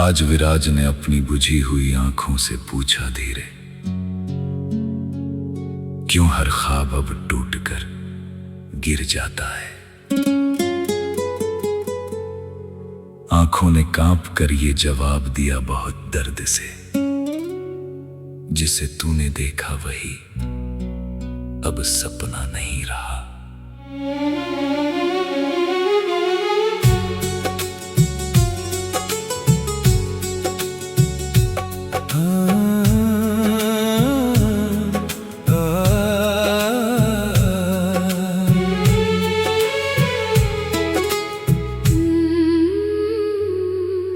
आज विराज ने अपनी बुझी हुई आंखों से पूछा धीरे, क्यों हर ख्वाब अब टूटकर गिर जाता है। आंखों ने कांप कर ये जवाब दिया बहुत दर्द से, जिसे तूने देखा वही अब सपना नहीं रहा।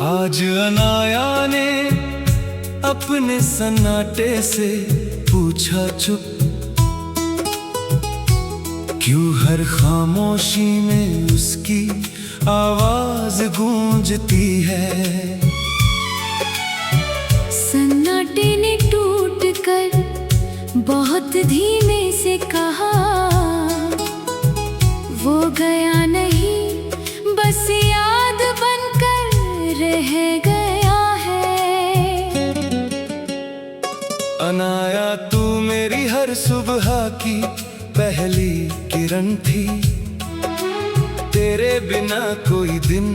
आज अनाया ने अपने सन्नाटे से पूछा चुप, क्यों हर खामोशी में उसकी आवाज गूंजती है। सन्नाटे ने टूट कर बहुत धीमे से कहा, वो गया नहीं बस याद बनकर रह गया है। अनाया तू मेरी हर सुबह की पहली किरण थी, तेरे बिना कोई दिन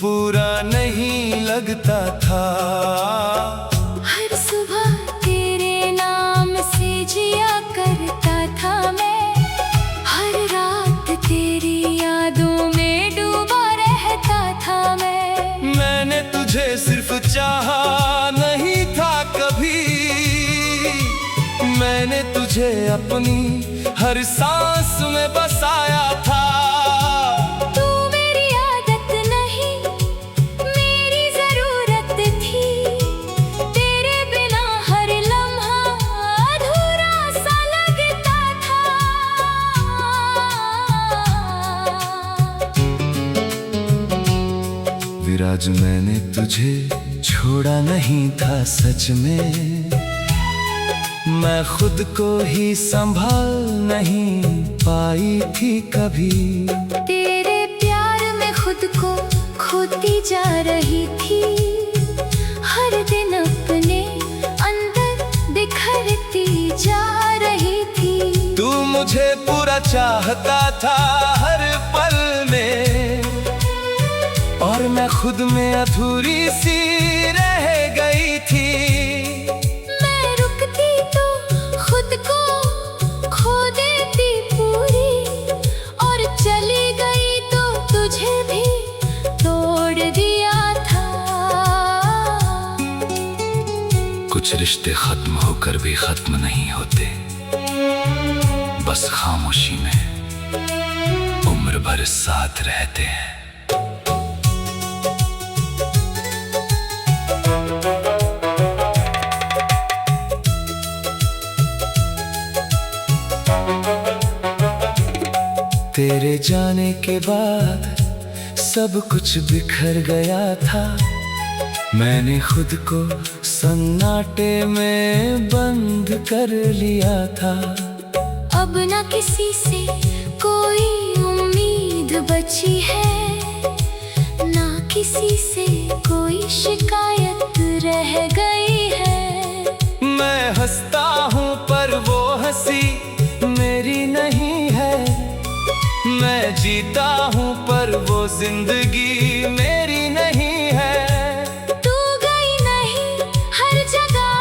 पूरा नहीं लगता था। हर सुबह तेरे नाम से जिया करता था मैं, हर रात तेरी यादों में डूबा रहता था मैं। मैंने तुझे सिर्फ चाहा नहीं था कभी, मैंने तुझे अपनी हर सांस में बसाया था। तू मेरी आदत नहीं मेरी जरूरत थी, तेरे बिना हर लम्हा अधूरा सा लगता था। विराज मैंने तुझे छोड़ा नहीं था सच में, मैं खुद को ही संभाल नहीं पाई थी कभी। तेरे प्यार में खुद को खोती जा रही थी, हर दिन अपने अंदर बिखरती जा रही थी। तू मुझे पूरा चाहता था हर पल में, और मैं खुद में अधूरी सी रह गई थी। मैं रुकती तो खुद को खो देती पूरी, और चली गई तो तुझे भी तोड़ दिया था। कुछ रिश्ते खत्म होकर भी खत्म नहीं होते, बस खामोशी में उम्र भर साथ रहते हैं। तेरे जाने के बाद सब कुछ बिखर गया था, मैंने खुद को सन्नाटे में बंद कर लिया था। अब न किसी से कोई उम्मीद बची है, ना किसी से कोई शिकायत रह गई है। मैं हंसता हूँ पर वो हंसी मेरी नहीं है, मैं जीता हूँ पर वो जिंदगी मेरी नहीं है। तू गई नहीं हर जगह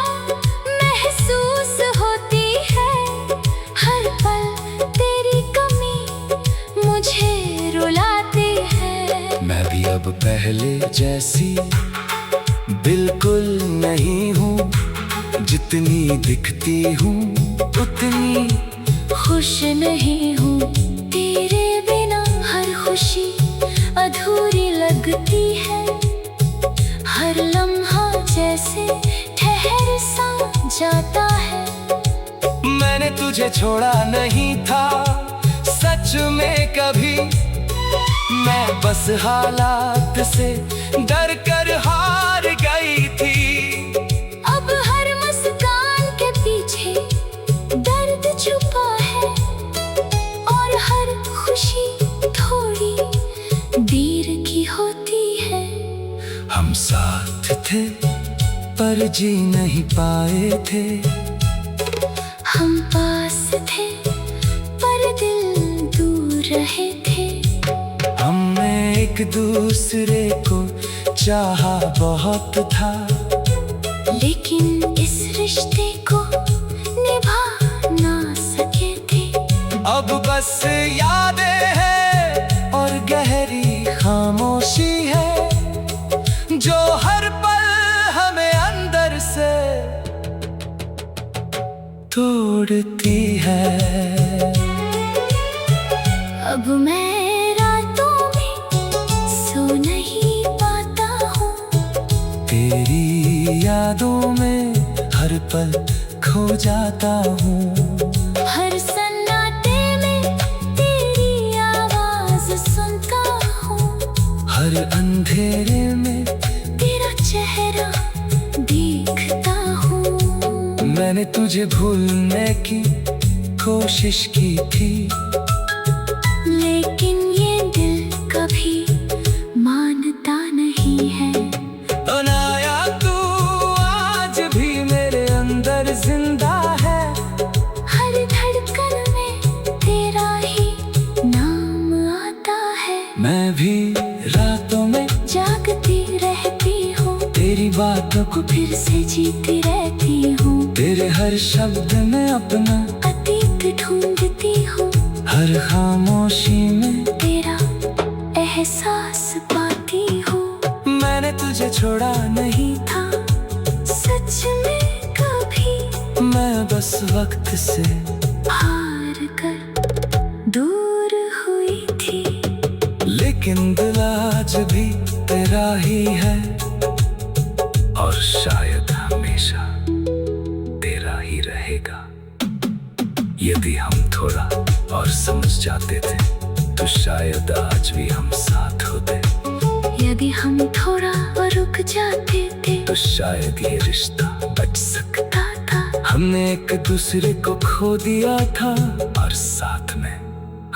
महसूस होती है, हर पल तेरी कमी मुझे रुलाती है। मैं भी अब पहले जैसी बिल्कुल नहीं हूँ, जितनी दिखती हूँ उतनी खुश नहीं हूँ। तेरे बिना हर खुशी अधूरी लगती है, हर लम्हा जैसे ठहर सा जाता है। मैंने तुझे छोड़ा नहीं था सच में कभी, मैं बस हालात से डर कर हार गई थी। अब हर मुस्कान के पीछे दर्द छुपा है, और हर खुशी थोड़ी देर की होती है। हम साथ थे पर जी नहीं पाए थे। हम पास थे पर दिल दूर रहे थे। हमने एक दूसरे को चाहा बहुत था, लेकिन इस रिश्ते को निभा ना सके थे। अब बस यादें हैं और गहरी खामोशी है, जो हर पल हमें अंदर से तोड़ती है। अब मैं रातों में सो नहीं पाता हूँ, तेरी यादों में हर पल खो जाता हूँ। हर सन्नाटे में तेरी आवाज सुनता हूँ, हर अंधेरे में तेरा चेहरा देखता हूँ। मैंने तुझे भूलने की कोशिश की थी, लेकिन ये दिल कभी मानता नहीं है। अनाया तू आज भी मेरे अंदर जिंदा है। हर धड़कन में तेरा ही नाम आता है। मैं भी रातों में जागती रहती हूँ, तेरी बातों को फिर से जीती रहती हूँ। तेरे हर शब्द में अपना अतीत ढूंढती हूँ, हर खामोशी में तेरा एहसास पाती हूँ। मैंने तुझे छोड़ा नहीं था सच में कभी, मैं बस वक्त से हार कर दूर हुई थी। लेकिन दिल आज भी तेरा ही है, और शायद हमेशा तेरा ही रहेगा। यदि हम थोड़ा और समझ जाते थे तो शायद आज भी हम साथ होते। यदि हम थोड़ा और रुक जाते थे तो शायद ये रिश्ता बच सकता था। हमने एक दूसरे को खो दिया था, और साथ में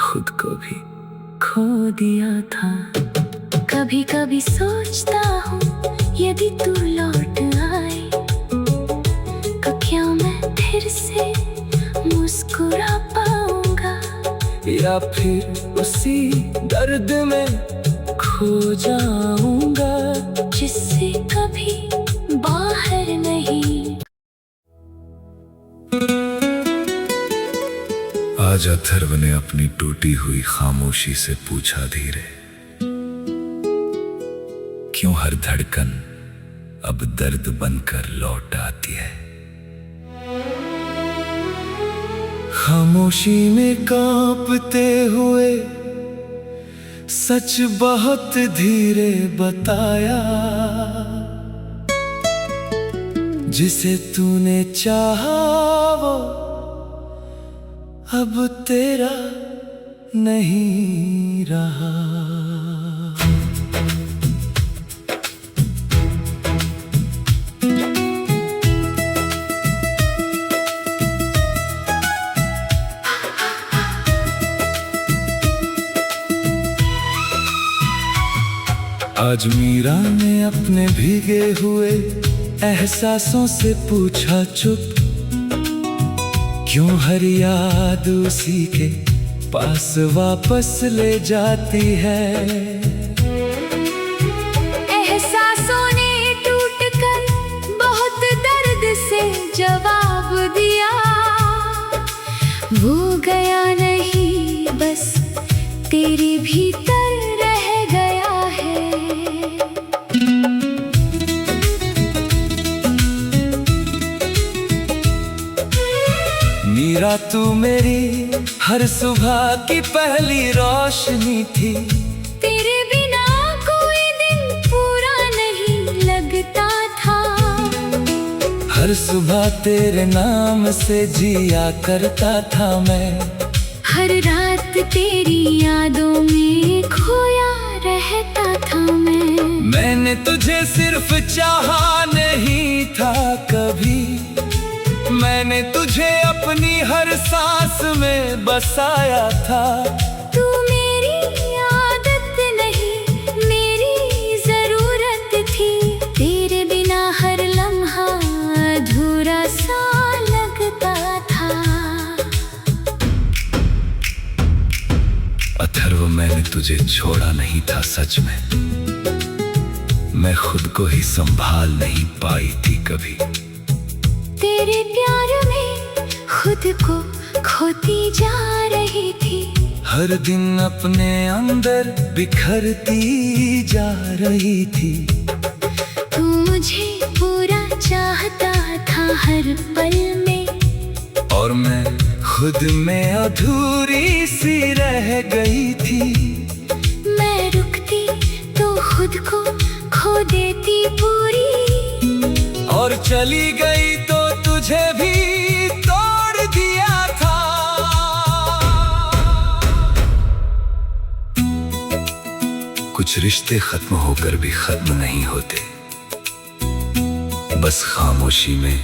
खुद को भी खो दिया था। कभी कभी सोचता हूँ यदि तू लौट आए तो क्या मैं फिर से मुस्कुरा पाऊंगा, या फिर उसी दर्द में खो जाऊंगा जिससे कभी बाहर नहीं। आज अथर्व ने अपनी टूटी हुई खामोशी से पूछा धीरे, क्यों हर धड़कन अब दर्द बनकर लौट आती है? खामोशी में कांपते हुए सच बहुत धीरे बताया, जिसे तूने चाहा वो अब तेरा नहीं रहा। आज मीरा ने अपने भीगे हुए एहसासों से पूछा चुप, क्यों हर याद उसी के पास वापस ले जाती है? एहसासों ने टूटकर बहुत दर्द से जवाब दिया, वो गया नहीं बस तेरे भीतर रह गया है। मीरा तू मेरी हर सुबह की पहली रोशनी थी, तेरे बिना कोई दिन पूरा नहीं लगता था। हर सुबह तेरे नाम से जिया करता था मैं, हर रात तेरी यादों में खोया रहता था मैं। मैंने तुझे सिर्फ चाहा नहीं था कभी, मैंने तुझे अपनी हर सांस में बसाया था। तू मेरी आदत नहीं मेरी जरूरत थी, तेरे बिना हर लम्हा तुझे छोड़ा नहीं था सच में, मैं खुद को ही संभाल नहीं पाई थी कभी। तेरे प्यार में खुद को खोती जा रही थी, हर दिन अपने अंदर बिखरती जा रही थी। तू मुझे पूरा चाहता था हर पल में, और मैं खुद में अधूरी सी रह गई थी। मैं रुकती तो खुद को खो देती पूरी, और चली गई तो तुझे भी तोड़ दिया था। कुछ रिश्ते खत्म होकर भी खत्म नहीं होते, बस खामोशी में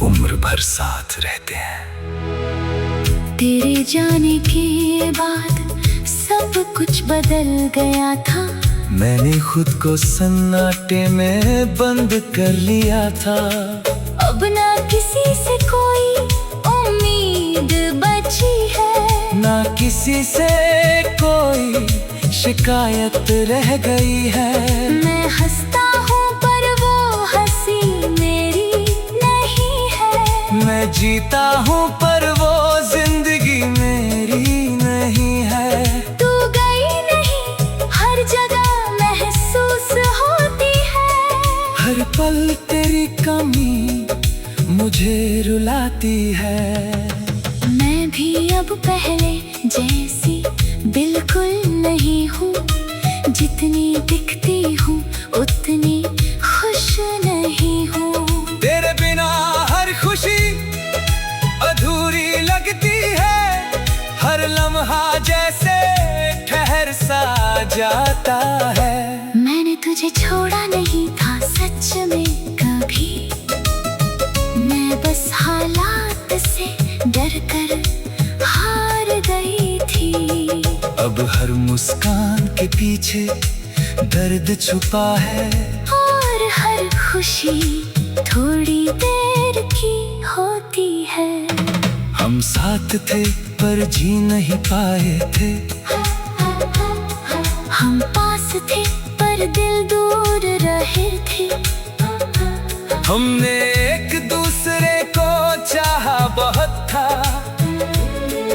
उम्र भर साथ रहते हैं। तेरे जाने के बाद सब कुछ बदल गया था, मैंने खुद को सन्नाटे में बंद कर लिया था। अब ना किसी से कोई उम्मीद बची है, ना किसी से कोई शिकायत रह गई है। मैं हंसता हूँ पर वो हंसी मेरी नहीं है, मैं जीता हूँ पर वो जिंदगी मेरी नहीं है। तू गई नहीं हर जगह महसूस होती है, हर पल तेरी कमी मुझे रुलाती है। मैं भी अब पहले जैसी बिल्कुल नहीं हूँ, जितनी दिखती हूँ उतनी खुश नहीं हूँ। तेरे बिना हर खुशी अधूरी लगती है, हर लम्हा जैसे ठहर सा जाता है। मैंने तुझे छोड़ा नहीं था सच में कभी, मैं बस हालात से डर कर हार गई थी। अब हर मुस्कान के पीछे दर्द छुपा है, और हर खुशी थोड़ी देर की होती है। हम साथ थे पर जी नहीं पाए थे, हम पास थे पर दिल दूर रहे थे। हमने एक दूसरे को चाहा बहुत था,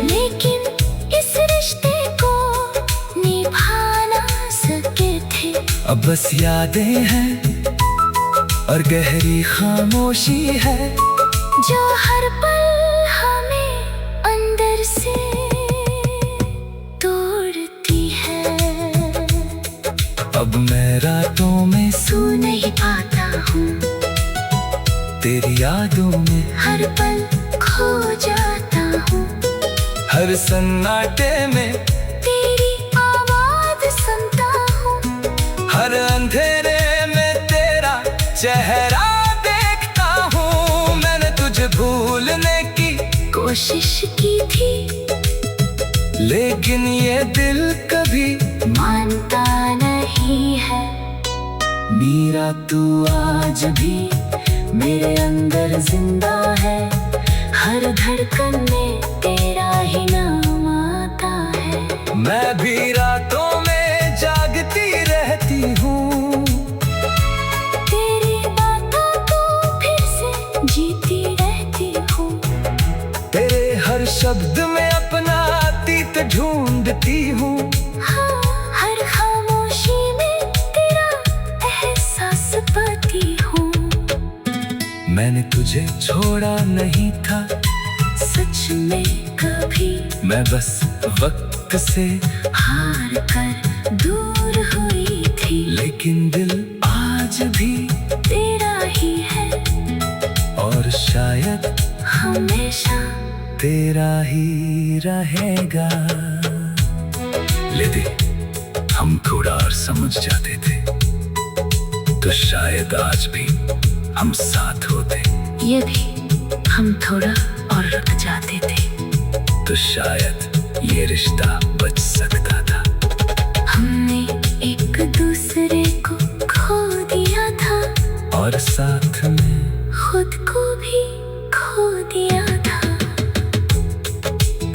लेकिन इस रिश्ते को निभा ना सके थे। अब बस यादें हैं और गहरी खामोशी है, जो हर पल हमें अंदर से तोड़ती है। अब मैं रातों में सो नहीं पाता हूँ, तेरी यादों में हर पल खो जाता हूँ। हर सन्नाटे में तेरी आवाज सुनता हूँ, हर अंधेरे में तेरा चेहरा देखता हूँ। मैंने तुझे भूलने की कोशिश की थी, लेकिन ये दिल कभी मानता नहीं है। मेरा तू आज भी मेरे अंदर जिंदा है, हर धड़कन में तेरा ही नाम आता है। मैं भी रातों में जागती रहती हूँ, तेरी बातों को फिर से जीती रहती हूँ। तेरे हर शब्द में अपना अतीत ढूंढती हूँ। हाँ, हर खामोशी में तेरा एहसास पाती हूँ। मैंने तुझे छोड़ा नहीं था सच में कभी, मैं बस वक्त से हार कर दूर हुई थी। लेकिन दिल आज भी तेरा ही है, और शायद हमेशा तेरा ही रहेगा। ले दे, हम थोड़ा और समझ जाते थे तो शायद आज भी हम साथ होते। ये भी हम थोड़ा और रुक जाते थे तो शायद ये रिश्ता बच सकता था। हमने एक दूसरे को खो दिया था, और साथ में खुद को भी खो दिया था।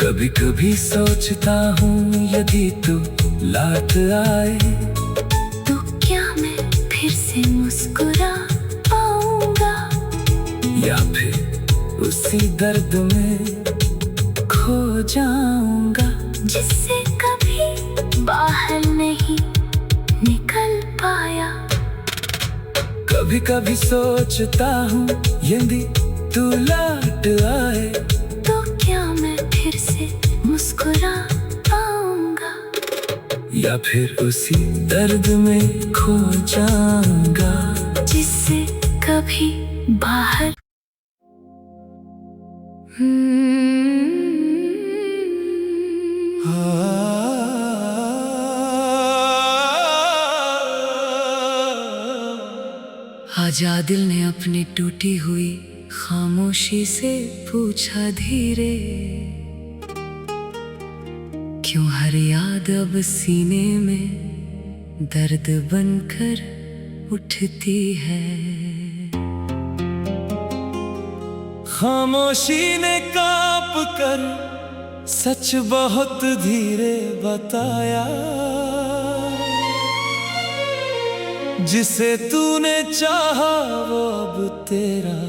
कभी कभी सोचता हूँ यदि तू लौट आए तो क्या मैं फिर से मुस्कुरा पाऊंगा, या फिर उसी दर्द में खो जाऊंगा जिससे कभी बाहर नहीं निकल पाया। कभी कभी सोचता हूँ यदि तू लौट आए तो क्या मैं फिर से मुस्कुरा पाऊंगा, या फिर उसी दर्द में खो जाऊंगा जिससे कभी बाहर आज आदिल ने अपनी टूटी हुई खामोशी से पूछा धीरे, क्यों हर याद अब सीने में दर्द बनकर उठती है। खामोशी ने कांप कर सच बहुत धीरे बताया, जिसे तूने चाहा वो अब तेरा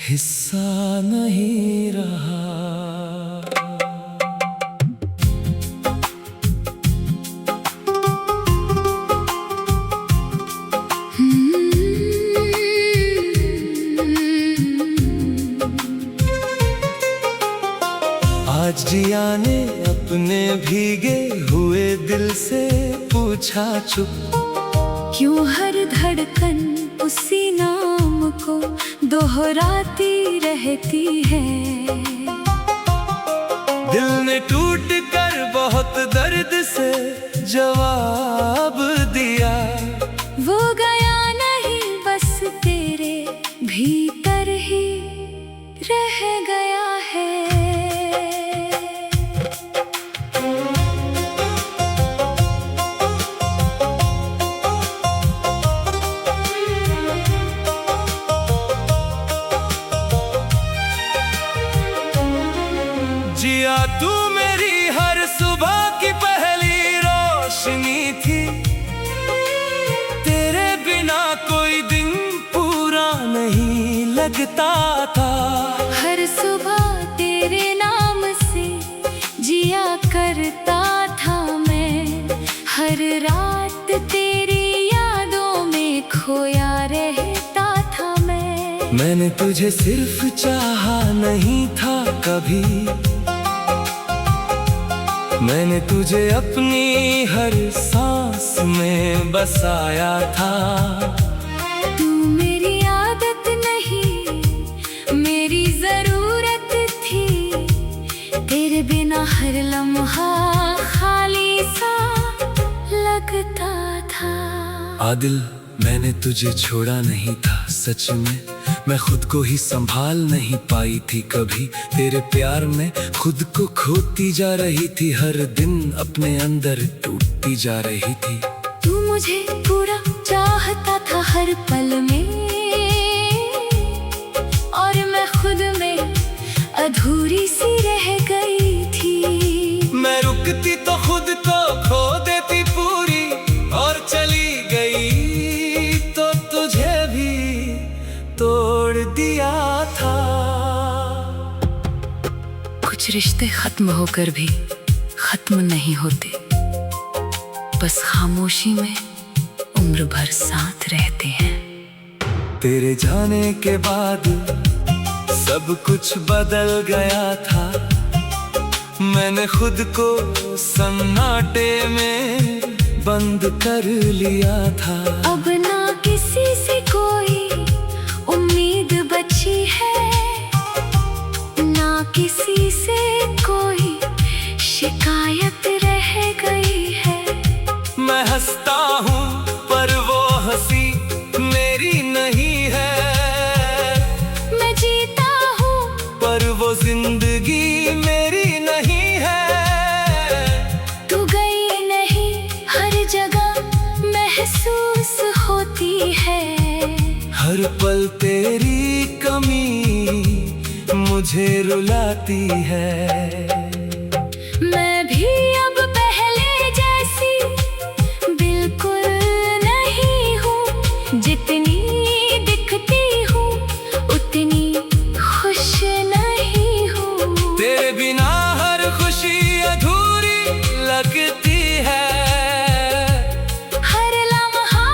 हिस्सा नहीं रहा। आज जिया ने अपने भीगे हुए दिल से पूछा चुप, क्यों हर धड़कन उसी नाम को दोहराती रहती है। दिल ने टूट कर बहुत दर्द से जवाब दिया, वो गया नहीं बस तेरे भीतर ही रह गया है। जिया तू मेरी हर सुबह की पहली रोशनी थी, तेरे बिना कोई दिन पूरा नहीं लगता था। हर सुबह तेरे नाम से जिया करता था मैं, हर रात तेरी यादों में खोया रहता था मैं। मैंने तुझे सिर्फ चाहा नहीं था कभी, मैंने तुझे अपनी हर सांस में बसाया था। तू मेरी आदत नहीं मेरी जरूरत थी, तेरे बिना हर लम्हा खाली सा लगता था। आदिल, मैंने तुझे छोड़ा नहीं था सच में, मैं खुद को ही संभाल नहीं पाई थी कभी। तेरे प्यार में खुद को खोती जा रही थी, हर दिन अपने अंदर टूटती जा रही थी। तू मुझे पूरा चाहता था हर पल में, और मैं खुद में अधूरी सी रह गई थी। मैं रुकती तो खुद को खो देती पूरी, और चली गई तो तुझे भी तोड़ दिया था। कुछ रिश्ते खत्म होकर भी खत्म नहीं होते, बस खामोशी में उम्र भर साथ रहते हैं। तेरे जाने के बाद सब कुछ बदल गया था, मैंने खुद को सन्नाटे में बंद कर लिया था। अब ना किसी से कोई उम्मीद बची है, ना किसी से कोई शिकायत रह गई है। मैं हंसता हूँ पर वो हंसी मेरी नहीं है, मैं जीता हूँ पर वो जिंदगी मेरी नहीं है। तू गई नहीं हर जगह महसूस होती है, हर पल तेरी कमी मुझे रुलाती है। मैं भी अब पहले जैसी बिल्कुल नहीं हूँ, जितनी दिखती हूँ उतनी खुश नहीं हूँ। तेरे बिना हर खुशी अधूरी लगती है, हर लम्हा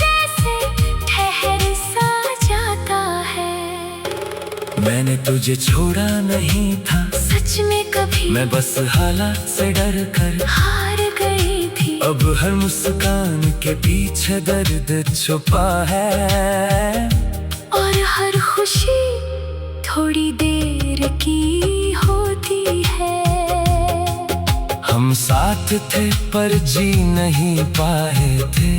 जैसे ठहर सा जाता है। मैंने तुझे छोड़ा नहीं था, सच में कभी मैं बस हालात से डर कर हार गई थी। अब हर मुस्कान के पीछे दर्द छुपा है, और हर खुशी थोड़ी देर की होती है। हम साथ थे पर जी नहीं पाए थे,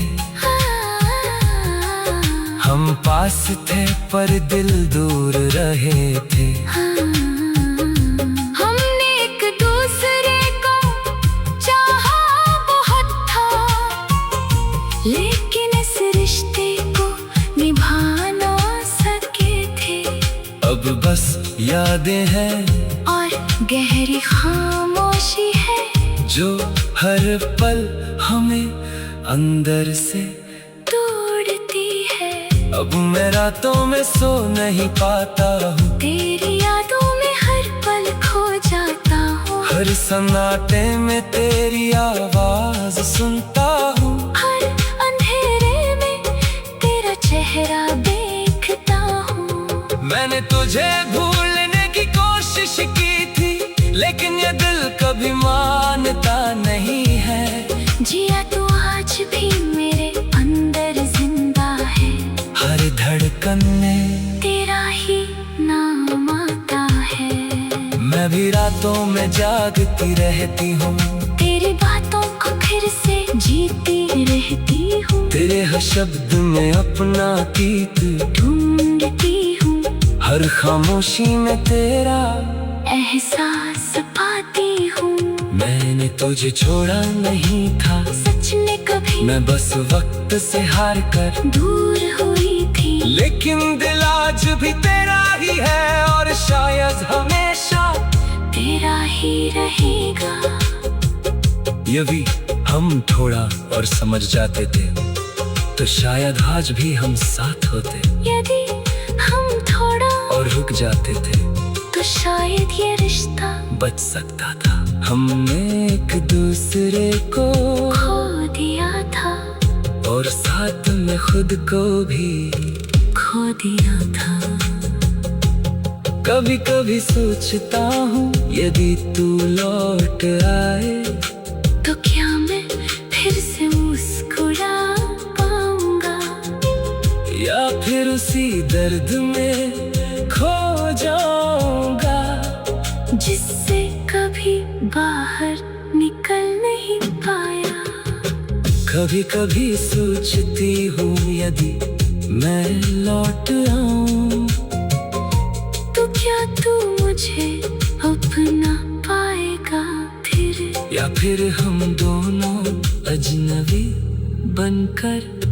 हम पास थे पर दिल दूर रहे थे। हमने एक दूसरे को चाहा बहुत था, लेकिन इस रिश्ते को निभा ना सके थे। अब बस यादें हैं और गहरी खामोशी है, जो हर पल हमें अंदर से तोड़ती है। अब मैं रातों में सो नहीं पाता हूँ, तेरी यादों में हर पल खो जाता हूँ। हर सन्नाटे में तेरी आवाज सुनता हूँ, हर अंधेरे में तेरा चेहरा देखता हूँ। मैंने तुझे भूलने की कोशिश की थी, लेकिन ये दिल कभी मानता नहीं है। जिया तो आज भी मेरे अंदर जिंदा है, हर धड़कन में तेरा ही नाम आता है। मैं भी रातों में जागती रहती हूँ, तेरी बातों को फिर से जीती रहती हूँ। तेरे हर शब्द में अपना गीत ढूंढती हूँ, हर खामोशी में तेरा एहसास पाती हूँ। मैंने तुझे छोड़ा नहीं था, सच में कभी मैं बस वक्त से हार कर दूर हुई थी। लेकिन दिल आज भी तेरा ही है, और शायद हमेशा तेरा ही रहेगा। यदि हम थोड़ा और समझ जाते थे, तो शायद आज भी हम साथ होते। यदि हम थोड़ा और रुक जाते थे, तो शायद ये रिश्ता बच सकता था। हमने एक दूसरे को खो दिया था, और साथ में खुद को भी खो दिया था। कभी कभी सोचता हूँ, यदि तू लौट आए, तो क्या मैं फिर से मुस्कुरा पाऊंगा, या फिर उसी दर्द में खो जाऊंगा, जिससे कभी बाहर निकल नहीं पाया। कभी कभी सोचती हूँ, यदि मैं लौट आऊं, तो क्या तू मुझे अपना पाएगा फिर? या फिर हम दोनों अजनबी बनकर